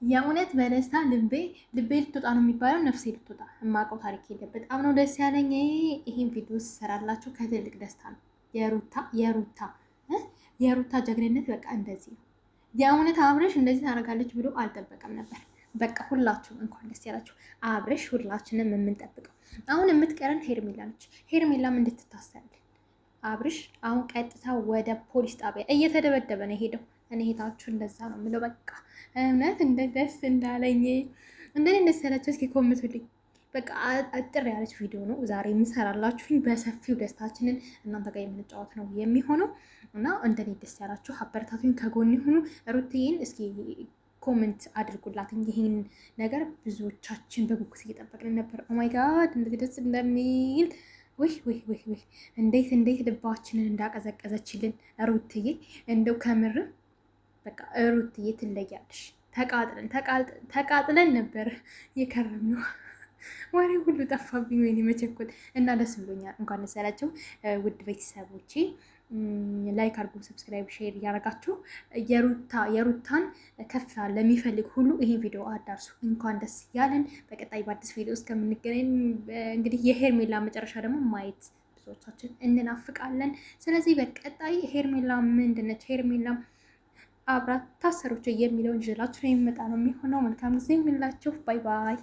የእውነት በደስታ ልቤ ልትወጣ ነው የሚባለው፣ ነፍሴ ልትወጣ። የማውቀው ታሪክ የለም። በጣም ነው ደስ ያለኝ። ይሄን ቪዲዮ ስሰራላችሁ ከትልቅ ደስታ ነው። የሩታ ጀግንነት በቃ እንደዚህ ነው። የእውነት አብረሽ እንደዚህ ታደርጋለች ብሎ አልጠበቀም ነበር። በቃ ሁላችሁም እንኳን ደስ ያላችሁ። አብረሽ ሁላችንም የምንጠብቀው አሁን የምትቀረን ሄርሜላ ነች። ሄርሜላም እንድትታሰርልን አብርሽ አሁን ቀጥታ ወደ ፖሊስ ጣቢያ እየተደበደበ ነው ሄደው። እኔ ሄታችሁ እንደዛ ነው የምለው። በቃ እውነት እንደ ደስ እንዳለኝ እንደኔ እንደሰላችሁ እስኪ ኮምቱልኝ። በቃ አጥር ያለች ቪዲዮ ነው ዛሬ የምሰራላችሁኝ። በሰፊው ደስታችንን እናንተ ጋር የምንጫወት ነው የሚሆነው እና እንደኔ ደስ ያላችሁ አበረታቱኝ፣ ከጎን ሁኑ። ሩትዬን እስኪ ኮመንት አድርጉላት። ይሄን ነገር ብዙዎቻችን በጉጉት እየጠበቅን ነበር። ኦማይ ጋድ እንደዚህ ደስ እንደሚል ወይ እንዴት ልባችንን እንዳቀዘቀዘችልን ሩትዬ። እንደው ከምር በቃ ሩትዬ ትለያለሽ። ተቃጥለን ነበር የከረምነው። ወሬ ሁሉ ጠፋብኝ። ወይኔ መቸኮል እና ደስ ብሎኛል። እንኳን ደስ ያላችሁ ውድ ቤተሰቦቼ። ላይክ አድርጉ፣ ሰብስክራይብ፣ ሼር እያደረጋችሁ የሩታን ከፍታ ለሚፈልግ ሁሉ ይሄን ቪዲዮ አዳርሱ። እንኳን ደስ ያለን። በቀጣይ በአዲስ ቪዲዮ እስከምንገናኝ እንግዲህ የሄርሜላ መጨረሻ ደግሞ ማየት ብዙዎቻችን እንናፍቃለን። ስለዚህ በቀጣይ ሄርሜላ ምንድነች፣ ሄርሜላ አብራት ታሰሮች የሚለውን ይዤላችሁ የሚመጣ ነው የሚሆነው። መልካም ጊዜ የሚላችሁ። ባይ ባይ።